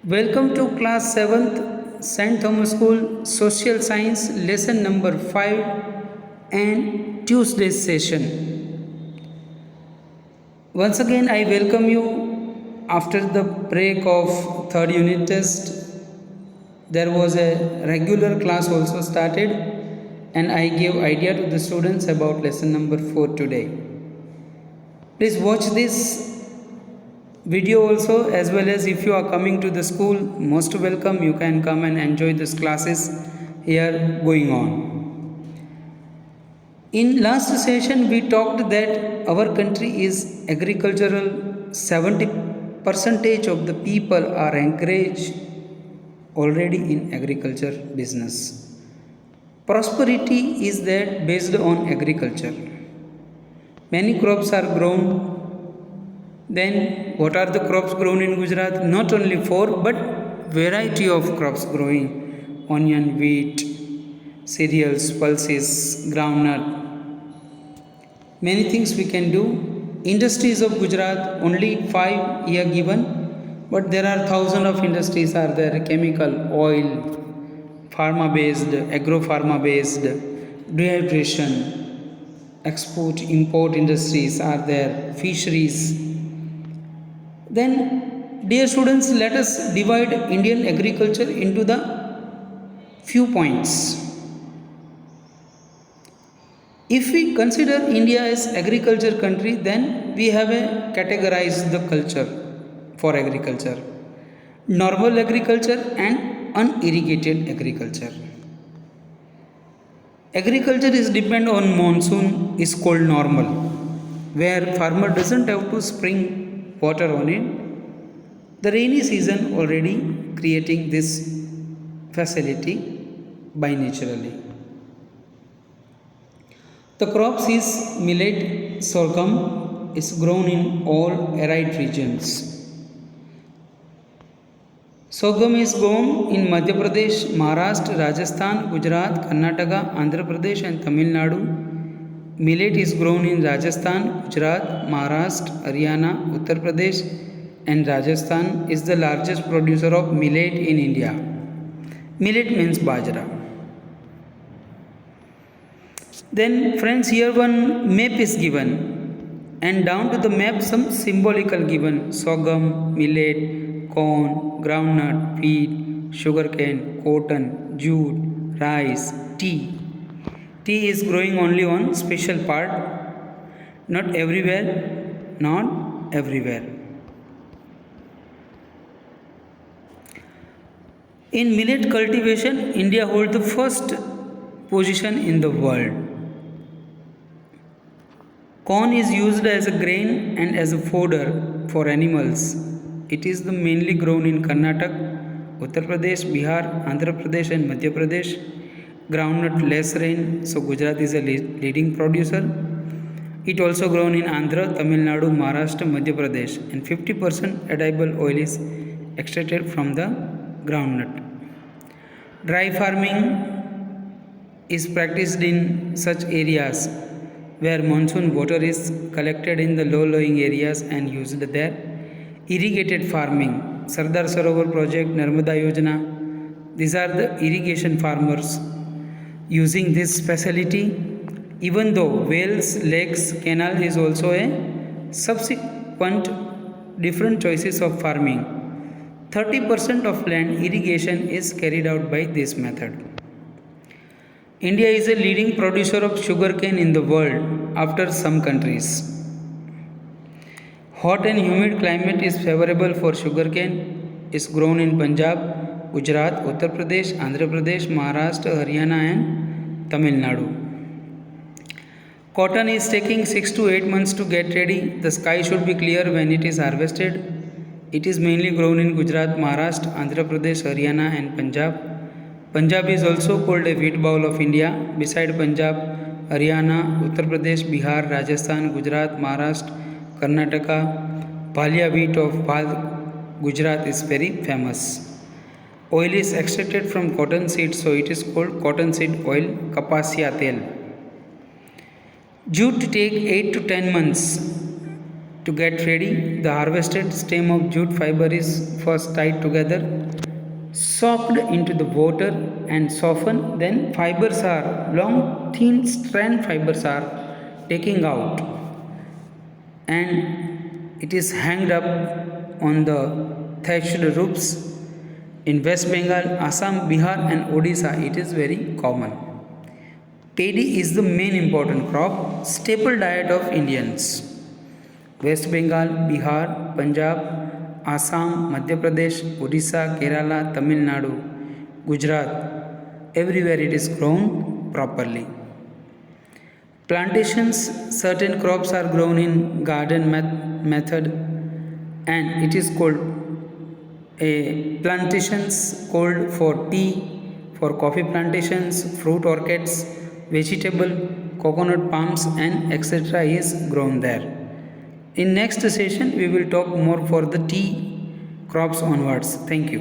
Welcome to class 7th St. Thomas School Social Science lesson number 5 and Tuesday's session. Once again I welcome you after the break of third unit test. There was a regular class also started and I gave idea to the students about lesson number 4 today. Please watch this video also, as well as if you are coming to the school, most welcome. You can come and enjoy these classes here going on. In last session we talked that our country is agricultural. 70% of the people are encouraged already in agriculture business. Prosperity is that based on agriculture. Many crops are grown. Then what are the crops grown in Gujarat? Not only 4 but variety of crops growing: onion, wheat, cereals, pulses, groundnut. Many things we can do. Industries of Gujarat, only 5 here given, but there are thousands of industries are there: chemical, oil, pharma based, agro pharma based, dehydration, export import industries are there, fisheries. Then, dear students, let us divide Indian agriculture into the few points. If we consider India as agriculture country, then we have a categorized the culture for agriculture: normal agriculture and unirrigated agriculture. Agriculture is depend on monsoon is called normal, where farmer doesn't have to spring water on it. The rainy season already creating this facility by naturally. The crops is millet, sorghum is grown in all arid regions. Sorghum is grown in Madhya Pradesh, Maharashtra, Rajasthan, Gujarat, Karnataka, Andhra Pradesh and Tamil Nadu. Millet is grown in Rajasthan, Gujarat, Maharashtra, Haryana, Uttar Pradesh and Rajasthan is the largest producer of millet in India. Millet means bajra. Then friends, here one map is given and down to the map some symbolical given: sorghum, millet, corn, groundnut, wheat, sugarcane, cotton, jute, rice, tea. Tea is growing only on special part, not everywhere, not everywhere. In millet cultivation, India holds the first position in the world. Corn is used as a grain and as a fodder for animals. It is the mainly grown in Karnataka, Uttar Pradesh, Bihar, Andhra Pradesh and Madhya Pradesh. Groundnut less rain, so Gujarat is a leading producer. It also grown in Andhra, Tamil Nadu, Maharashtra, Madhya Pradesh, and 50% edible oil is extracted from the groundnut. Dry farming is practiced in such areas where monsoon water is collected in the low-lying areas and used there. Irrigated farming, Sardar Sarovar project, Narmada Yojana, these are the irrigation farmers using this facility. Even though wells, lakes, canal is also a subsequent different choices of farming, 30% of land irrigation is carried out by this method. India is a leading producer of sugarcane in the world after some countries. Hot and humid climate is favorable for sugarcane. Is grown in Punjab, Gujarat, Uttar Pradesh, Andhra Pradesh, Maharashtra, Haryana and Tamil Nadu. Cotton is taking 6 to 8 months to get ready. The sky should be clear when it is harvested. It is mainly grown in Gujarat, Maharashtra, Andhra Pradesh, Haryana and Punjab. Punjab is also called a wheat bowl of India. Beside Punjab, Haryana, Uttar Pradesh, Bihar, Rajasthan, Gujarat, Maharashtra, Karnataka, Bhalia wheat of Gujarat is very famous. Oil is extracted from cotton seed, so it is called cotton seed oil, kapasya tel. Jute take 8 to 10 months To get ready, the harvested stem of jute fiber is first tied together, soaked into the water and softened. Then fibers are long, thin strand fibers are taken out, and it is hanged up on the thatched roofs. In West Bengal, Assam, Bihar, and Odisha, it is very common. Paddy is the main important crop, staple diet of Indians. West Bengal, Bihar, Punjab, Assam, Madhya Pradesh, Odisha, Kerala, Tamil Nadu, Gujarat, everywhere it is grown properly. Plantations, certain crops are grown in garden method, and it is called a plantations called for tea, for coffee plantations, fruit orchards, vegetable, coconut palms, and etc. is grown there. In next session, we will talk more for the tea crops onwards. Thank you.